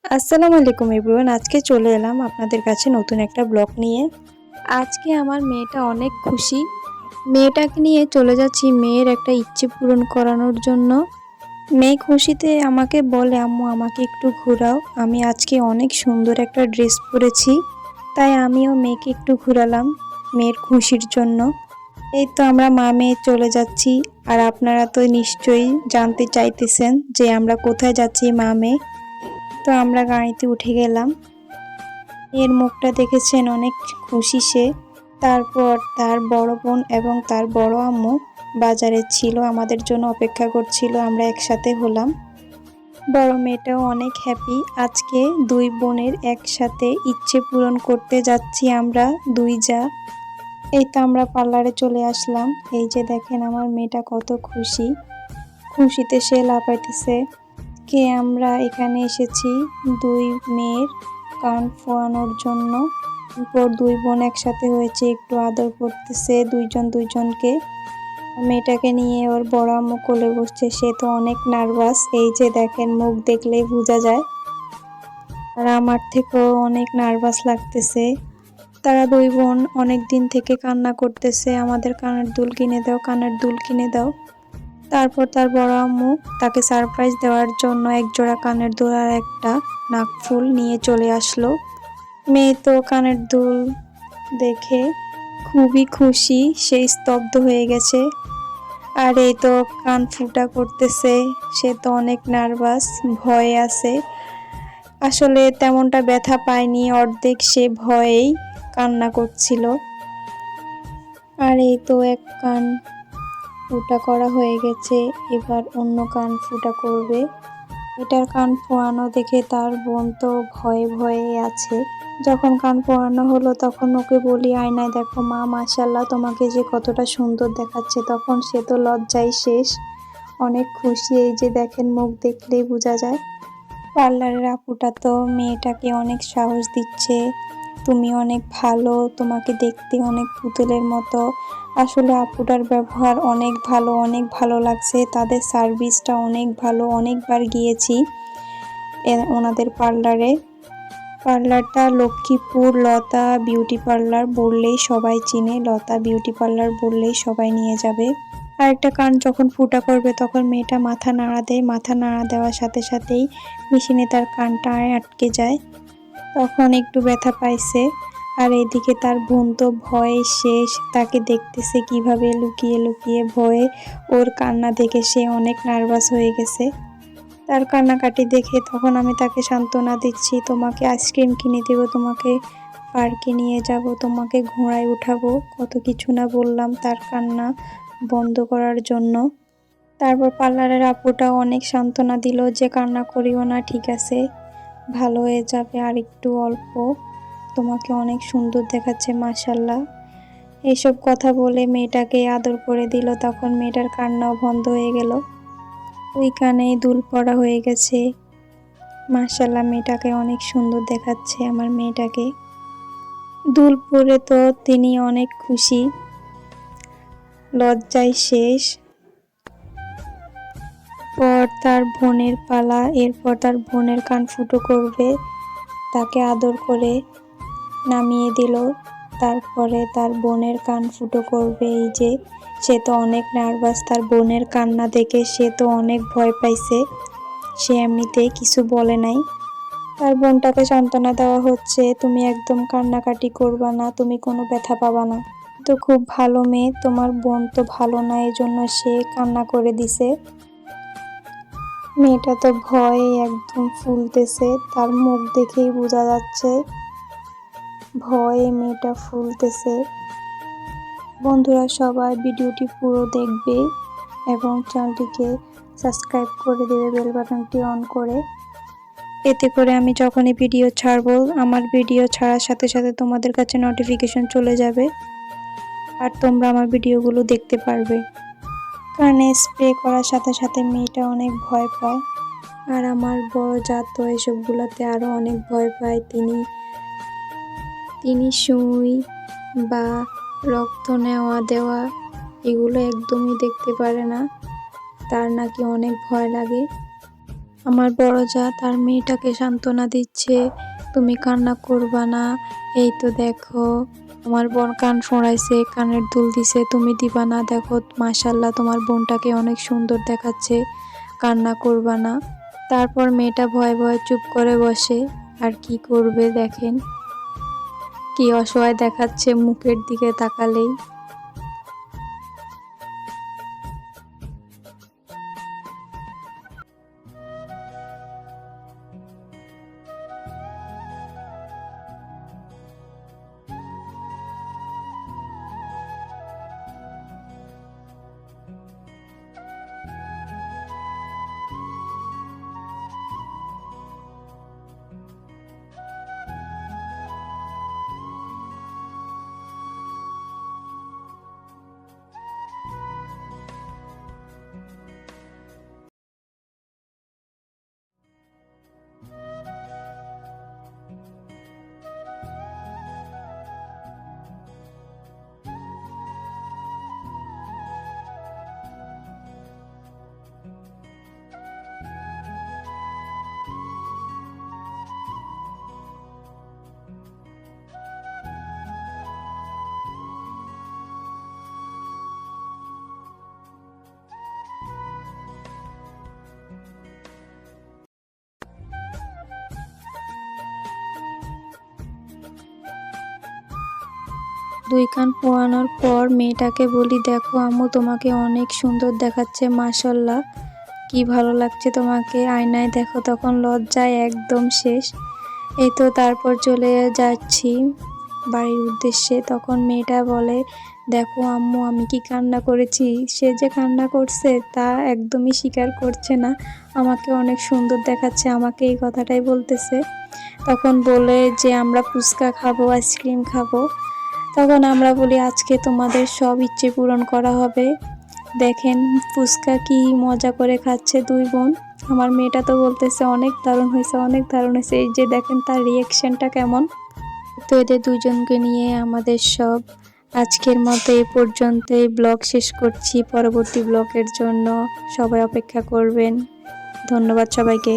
আসসালামু আলাইকুম এভরিওয়ান। আজকে চলে এলাম আপনাদের কাছে নতুন একটা ব্লগ নিয়ে। আজকে আমার মেয়েটা অনেক খুশি। মেয়েটাকে নিয়ে চলে যাচ্ছি মেয়ের একটা ইচ্ছে পূরণ করানোর জন্য। মেয়ে খুশিতে আমাকে বলে, আম্মু আমাকে একটু ঘোরাও। আমি আজকে অনেক সুন্দর একটা ড্রেস পরেছি, তাই আমিও মেয়েকে একটু ঘোরালাম মেয়ের খুশির জন্য। এই তো আমরা মা মেয়ে চলে যাচ্ছি। আর আপনারা তো নিশ্চয়ই জানতে চাইতেছেন যে আমরা কোথায় যাচ্ছি মা মেয়ে। তো আমরা গাড়িতে উঠে গেলাম। এর মুখটা দেখেছেন, অনেক খুশি সে। তারপর তার বড় বোন এবং তার বড় আম্মু বাজারে ছিল, আমাদের জন্য অপেক্ষা করছিল। আমরা একসাথে হলাম। বড় মেয়েটাও অনেক হ্যাপি। আজকে দুই বোনের একসাথে ইচ্ছে পূরণ করতে যাচ্ছি আমরা দুই যা। এই তো আমরা পার্লারে চলে আসলাম। এই যে দেখেন আমার মেয়েটা কত খুশি, খুশিতে সে লাফাইতেছে। কে আমরা এখানে এসেছি দুই মেয়ের কান ফোয়ানোর জন্য। এরপর দুই বোন একসাথে হয়েছে, একটু আদর করতেছে দুইজন দুইজনকে। মেয়েটাকে নিয়ে ওর বড় আম্মু কোলে বসছে, সে তো অনেক নার্ভাস। এই যে দেখেন, মুখ দেখলেই বোঝা যায়। আর আমার থেকেও অনেক নার্ভাস লাগতেছে। তারা দুই বোন অনেক দিন থেকে কান্না করতেছে, আমাদের কানের দুল কিনে দাও, কানের দুল কিনে দাও। তারপর তার বড় আম্মু তাকে সারপ্রাইজ দেওয়ার জন্য এক জোড়া কানের দুল আর একটা নাকফুল নিয়ে চলে আসলো। মেয়ে তো কানের দুল দেখে খুবই খুশি, সে স্তব্ধ হয়ে গেছে। আর এই তো কান ফুটা করতেছে, সে তো অনেক নার্ভাস, ভয়ে আছে। আসলে তেমনটা ব্যথা পায়নি, অর্ধেক সে ভয়েই কান্না করছিল। আর এই তো এক কান ফুটা করা হয়ে গেছে, এবার অন্য কান ফুটা করবে। এটার কান ফোয়ানো দেখে তার বোন তো ভয়ে ভয়ে আছে। যখন কান ফোয়ানো হলো তখন ওকে বলি, আয়নায় দেখো মা, মাশাআল্লাহ তোমাকে যে কতটা সুন্দর দেখাচ্ছে। তখন সে তো লজ্জায় শেষ, অনেক খুশি। এই যে দেখেন, মুখ দেখলেই বোঝা যায়। পার্লারের আপুটা তো মেয়েটাকে অনেক সাহস দিচ্ছে, তুমি অনেক ভালো, তোমাকে দেখতে অনেক পুতুলের মতো। আসলে আপুটার ব্যবহার অনেক ভালো, অনেক ভালো লাগছে। তাদের সার্ভিসটা অনেক ভালো, অনেকবার গিয়েছি ওনাদের পার্লারে। পার্লারটা লক্ষ্মীপুর লতা বিউটি পার্লার বললেই সবাই চিনে, লতা বিউটি পার্লার বললেই সবাই নিয়ে যাবে। আর একটা কান যখন ফুটা করবে তখন মেয়েটা মাথা নাড়া দেয়, মাথা নাড়া দেওয়ার সাথে সাথেই মেশিনে তার কানটা আটকে যায়। তখন একটু ব্যথা পাইছে। আর এইদিকে তার বোন তো ভয়ে শেষ, তাকে দেখতেছে কিভাবে লুকিয়ে লুকিয়ে ভয়ে। ওর কান্না দেখে সে অনেক নার্ভাস হয়ে গেছে। তার কান্নাকাটি দেখে তখন আমি তাকে সান্ত্বনা দিচ্ছি, তোমাকে আইসক্রিম কিনে দেবো, তোমাকে পার্কে নিয়ে যাব, তোমাকে ঘোড়ায় উঠাবো, কত কিছু না বললাম তার কান্না বন্ধ করার জন্য। তারপর পার্লারের আপুটাও অনেক সান্ত্বনা দিল যে কান্না করিও না, ঠিক আছে, ভালো হয়ে যাবে, আর একটু অল্প, তোমাকে অনেক সুন্দর দেখাচ্ছে মাশাআল্লাহ। এইসব কথা বলে মেয়েটাকে আদর করে দিল। তখন মেয়েটার কান্নাও বন্ধ হয়ে গেল। ওই কানেই দুল পড়া হয়ে গেছে। মাশাআল্লাহ, মেয়েটাকে অনেক সুন্দর দেখাচ্ছে আমার মেয়েটাকে। দুল পরে তো তিনি অনেক খুশি, লজ্জায় শেষ। পর তার বোনের পালা, এরপর তার বোনের কান ফুটো করবে, তাকে আদর করে নামিয়ে দিল। তারপরে তার বোনের কান ফুটো করবে। এই যে সে তো অনেক নার্ভাস, তার বোনের কান্না দেখে সে তো অনেক ভয় পাইছে, সে এমনিতেই কিছু বলে নাই। তার বোনটাকে সান্ত্বনা দেওয়া হচ্ছে, তুমি একদম কান্নাকাটি করবা না, তুমি কোনো ব্যথা পাবা না। তো খুব ভালো মেয়ে, তোমার বোন তো ভালো না, এজন্য সে কান্না করে দিছে। মেয়েটা তো ভয়ে একদম ফুলতেছে, তার মুখ দেখেই বোঝা যাচ্ছে ভয়ে মেয়েটা ফুলতেছে। বন্ধুরা সবাই ভিডিওটি পুরো দেখবে এবং চ্যানেলটিকে সাবস্ক্রাইব করে দেবে বেল বাটনটি অন করে। এতে করে আমি যখনই ভিডিও ছাড়বো, আমার ভিডিও ছাড়ার সাথে সাথে তোমাদের কাছে নোটিফিকেশন চলে যাবে আর তোমরা আমার ভিডিওগুলো দেখতে পারবে। কানে স্প্রে করার সাথে সাথে মেয়েটা অনেক ভয় পায়। আর আমার বড় যা তো এসবগুলোতে আরও অনেক ভয় পায়। তিনি সুই বা রক্ত নেওয়া দেওয়া এগুলো একদমই দেখতে পারে না, তার নাকি অনেক ভয় লাগে। আমার বড় যা তার মেয়েটাকে সান্ত্বনা দিচ্ছে, তুমি কান্না করবা না। এই তো দেখো তোমার বোন কান ফোঁড়াইছে, কানের দুল দিছে, তুমি দিবা না? দেখো মাশাল্লাহ তোমার বোনটাকে অনেক সুন্দর দেখাচ্ছে, কান্না করবা না। তারপর মেয়েটা ভয়ে ভয়ে চুপ করে বসে। আর কি করবে দেখেন, কি অসহায় দেখাচ্ছে মুখের দিকে তাকালেই। 2 কান পোয়ানোর পর মেয়েটাকে বলি, দেখো আম্মু তোমাকে অনেক সুন্দর দেখাচ্ছে, মাশাল্লাহ কি ভালো লাগছে তোমাকে, আয়নায় দেখো। তখন লজ্জায় একদম শেষ। এই তো তারপর চলে যাচ্ছি বাড়ির উদ্দেশ্যে। তখন মেয়েটা বলে, দেখো আম্মু আমি কি কান্না করেছি। সে যে কান্না করছে তা একদমই স্বীকার করছে না, আমাকে অনেক সুন্দর দেখাচ্ছে, আমাকে এই কথাটাই বলতেছে। তখন বলে যে আমরা ফুচকা খাবো, আইসক্রিম খাবো। তখন আমরা বলি আজকে তোমাদের সব ইচ্ছে পূরণ করা হবে। দেখেন ফুচকা কি মজা করে খাচ্ছে 2 বোন। আমার মেয়েটা তো বলতেছে অনেক দারুণ হয়েছে, অনেক দারুণ হয়েছে। এই যে দেখেন তার রিয়াকশনটা কেমন। তো এদের দুজনকে নিয়ে আমাদের সব আজকের মতো এই পর্যন্তই ব্লগ শেষ করছি। পরবর্তী ব্লগের জন্য সবাই অপেক্ষা করবেন। ধন্যবাদ সবাইকে।